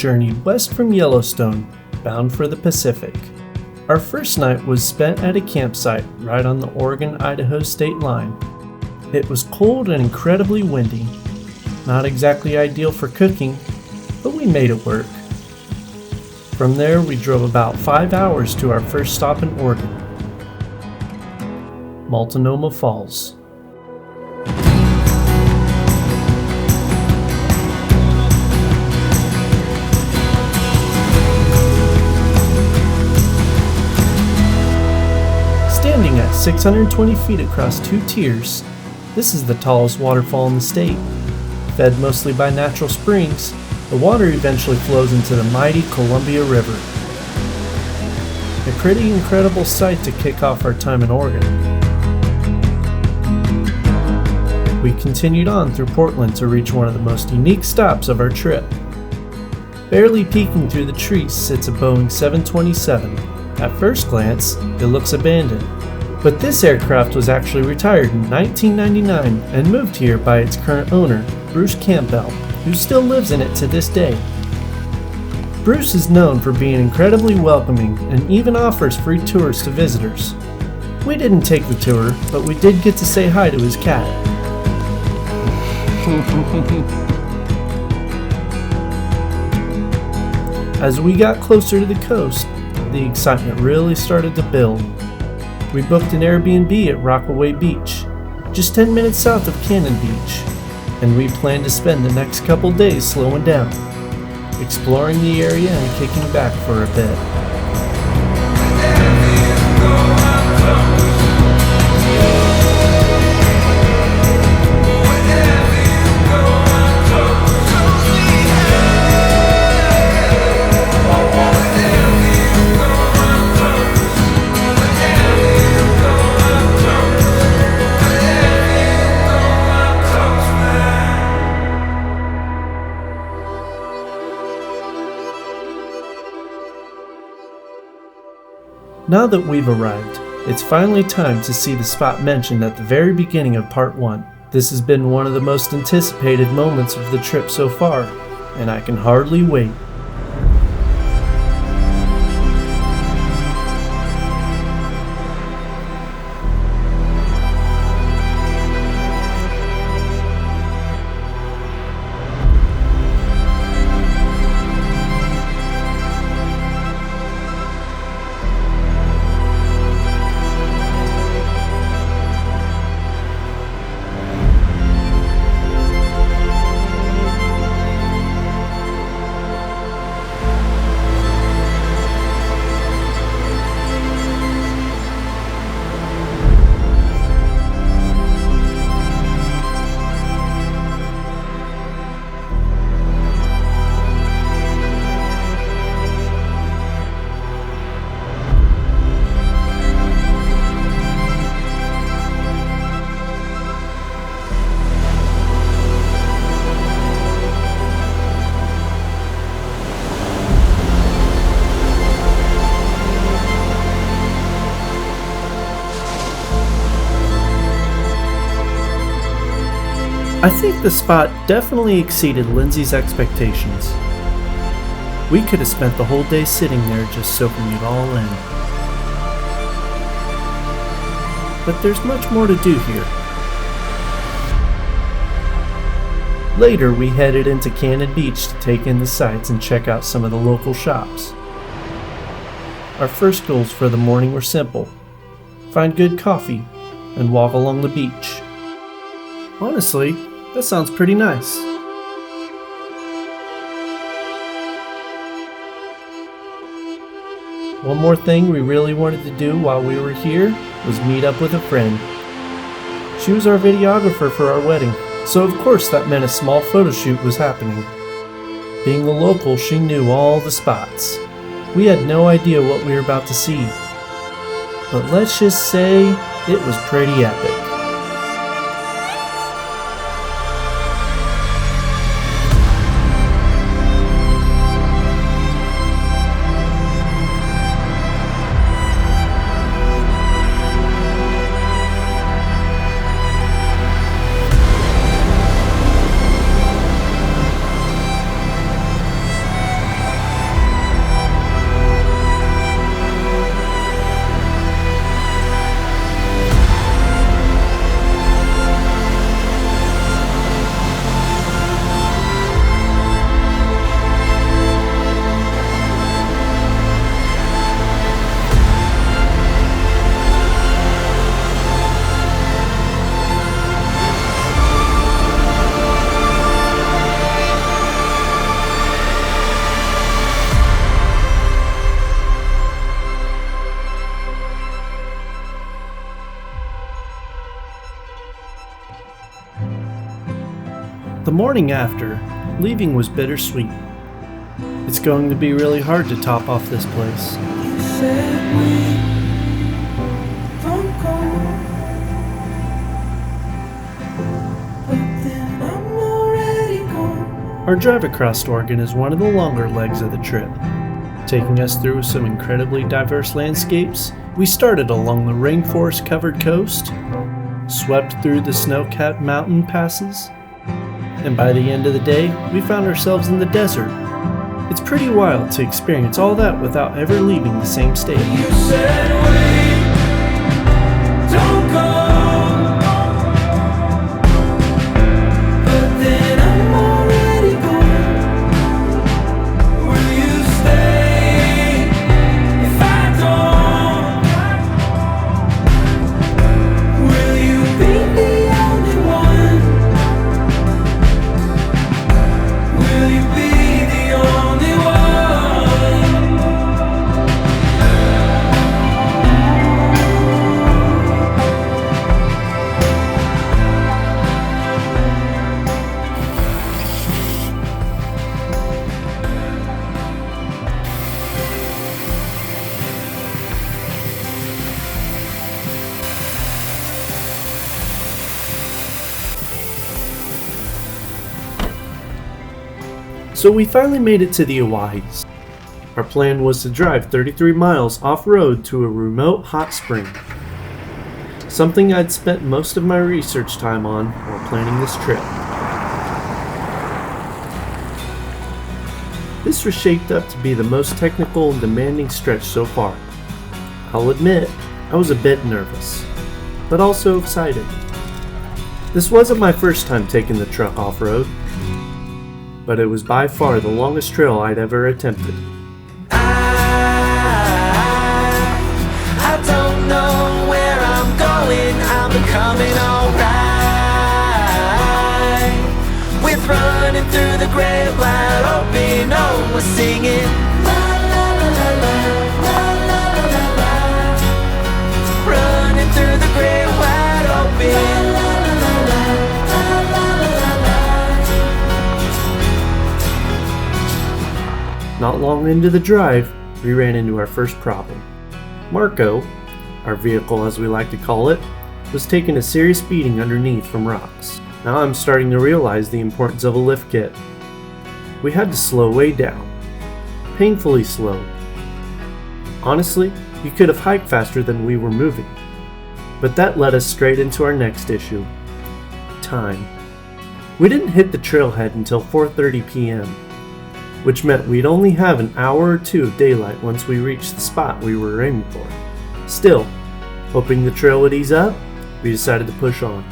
journeyed west from Yellowstone, bound for the Pacific. Our first night was spent at a campsite right on the Oregon-Idaho state line. It was cold and incredibly windy. Not exactly ideal for cooking, but we made it work. From there, we drove about 5 hours to our first stop in Oregon, Multnomah Falls. Standing at 620 feet across 2 tiers, this is the tallest waterfall in the state. Fed mostly by natural springs, the water eventually flows into the mighty Columbia River. A pretty incredible sight to kick off our time in Oregon. We continued on through Portland to reach one of the most unique stops of our trip. Barely peeking through the trees sits a Boeing 727. At first glance, it looks abandoned, but this aircraft was actually retired in 1999 and moved here by its current owner, Bruce Campbell, who still lives in it to this day. Bruce is known for being incredibly welcoming and even offers free tours to visitors. We didn't take the tour, but we did get to say hi to his cat. As we got closer to the coast, the excitement really started to build. We booked an Airbnb at Rockaway Beach, just 10 minutes south of Cannon Beach, and we planned to spend the next couple days slowing down, exploring the area and kicking back for a bit. Now that we've arrived, it's finally time to see the spot mentioned at the very beginning of part 1. This has been one of the most anticipated moments of the trip so far, and I can hardly wait. I think the spot definitely exceeded Lindsay's expectations. We could have spent the whole day sitting there just soaking it all in. But there's much more to do here. Later, we headed into Cannon Beach to take in the sights and check out some of the local shops. Our first goals for the morning were simple: find good coffee and walk along the beach. Honestly, that sounds pretty nice. One more thing we really wanted to do while we were here was meet up with a friend. She was our videographer for our wedding, so of course that meant a small photo shoot was happening. Being a local, she knew all the spots. We had no idea what we were about to see, but let's just say it was pretty epic. morning after, leaving was bittersweet. It's going to be really hard to top off this place. You said we don't go, but then I'm already gone. Our drive across Oregon is one of the longer legs of the trip. Taking us through some incredibly diverse landscapes, we started along the rainforest-covered coast, swept through the snow-capped mountain passes, and by the end of the day, we found ourselves in the desert. It's pretty wild to experience all that without ever leaving the same state. You said we don't go, but then I'm already gone. Will you stay if I don't? Will you be the only one? Will you be the only one? So we finally made it to the Owahis. Our plan was to drive 33 miles off-road to a remote hot spring. Something I'd spent most of my research time on while planning this trip. This was shaped up to be the most technical and demanding stretch so far. I'll admit, I was a bit nervous, but also excited. This wasn't my first time taking the truck off-road, but it was by far the longest trail I'd ever attempted. I don't know where I'm going, I'm becoming alright. With running through the great wide open, oh, we're singing la la la la la, la la la la la. Running through the great wide open, la la la la, la la la la. Not long into the drive, we ran into our first problem. Marco, our vehicle as we like to call it, was taking a serious beating underneath from rocks. Now I'm starting to realize the importance of a lift kit. We had to slow way down. Painfully slow. Honestly, you could have hiked faster than we were moving. But that led us straight into our next issue. Time. We didn't hit the trailhead until 4:30 p.m., which meant we'd only have an hour or two of daylight once we reached the spot we were aiming for. Still, hoping the trail would ease up, we decided to push on.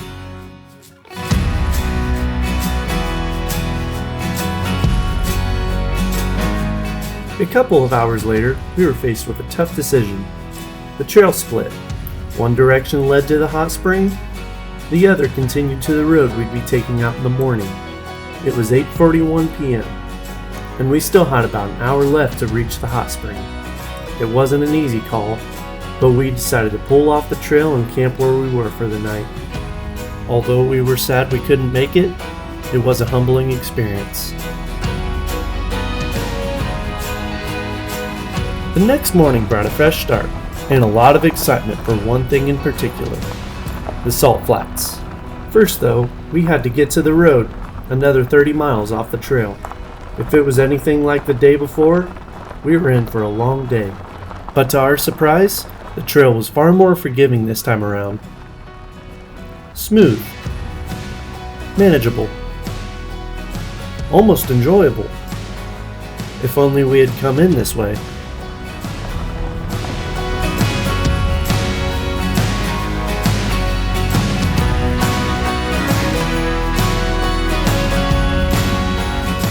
A couple of hours later, we were faced with a tough decision. The trail split. One direction led to the hot spring, the other continued to the road we'd be taking out in the morning. It was 8:41 p.m., and we still had about an hour left to reach the hot spring. It wasn't an easy call, but we decided to pull off the trail and camp where we were for the night. Although we were sad we couldn't make it, it was a humbling experience. The next morning brought a fresh start, and a lot of excitement for one thing in particular, the salt flats. First though, we had to get to the road, another 30 miles off the trail. If it was anything like the day before, we were in for a long day. But to our surprise, the trail was far more forgiving this time around. Smooth. Manageable. Almost enjoyable. If only we had come in this way.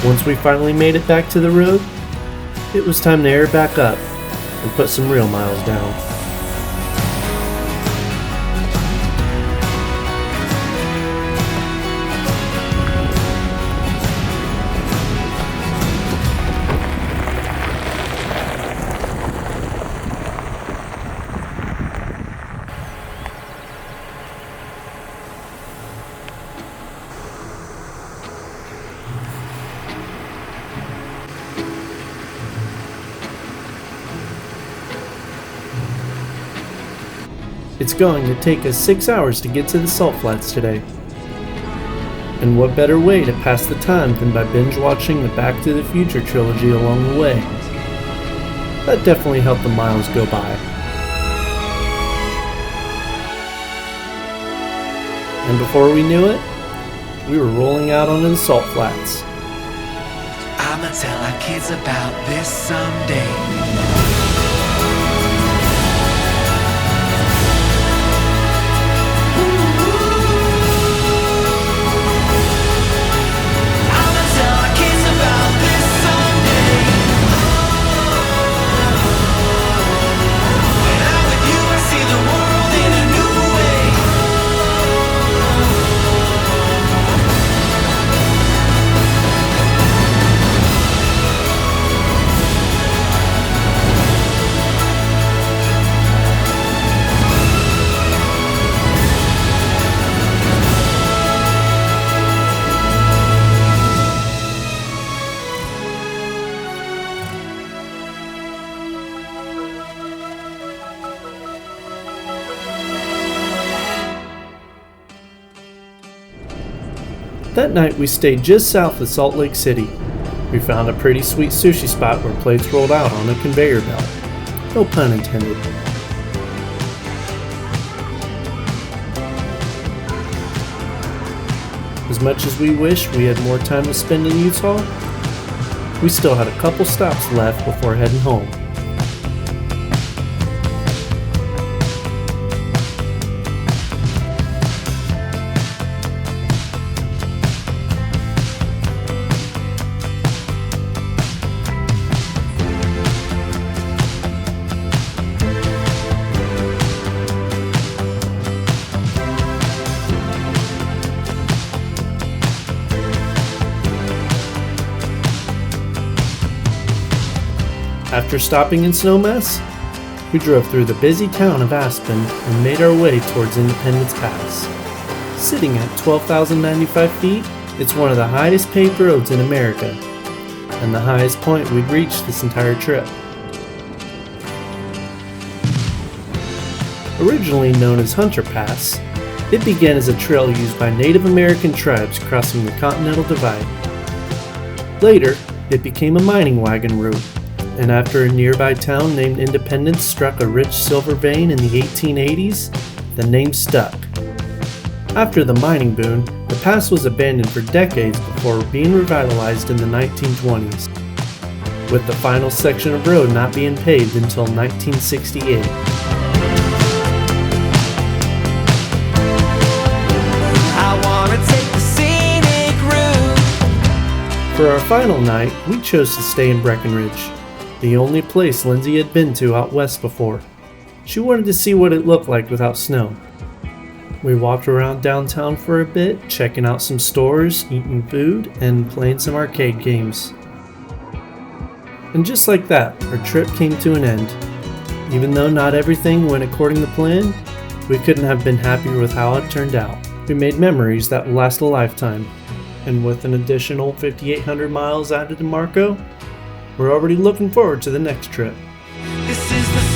Once we finally made it back to the road, it was time to air back up and put some real miles down. It's going to take us 6 hours to get to the Salt Flats today. And what better way to pass the time than by binge watching the Back to the Future trilogy along the way? That definitely helped the miles go by. And before we knew it, we were rolling out onto the Salt Flats. I'ma tell our kids about this someday. That night we stayed just south of Salt Lake City. We found a pretty sweet sushi spot where plates rolled out on a conveyor belt. No pun intended. As much as we wish we had more time to spend in Utah, we still had a couple stops left before heading home. After stopping in Snowmass, we drove through the busy town of Aspen and made our way towards Independence Pass. Sitting at 12,095 feet, it's one of the highest paved roads in America, and the highest point we'd reached this entire trip. Originally known as Hunter Pass, it began as a trail used by Native American tribes crossing the Continental Divide. Later, it became a mining wagon route, and after a nearby town named Independence struck a rich silver vein in the 1880s, the name stuck. After the mining boom, the pass was abandoned for decades before being revitalized in the 1920s, with the final section of road not being paved until 1968. I wanna take the scenic route. For our final night, we chose to stay in Breckenridge, the only place Lindsay had been to out west before. She wanted to see what it looked like without snow. We walked around downtown for a bit, checking out some stores, eating food, and playing some arcade games. And just like that, our trip came to an end. Even though not everything went according to plan, we couldn't have been happier with how it turned out. We made memories that will last a lifetime. And with an additional 5,800 miles added to Marco, we're already looking forward to the next trip. This is the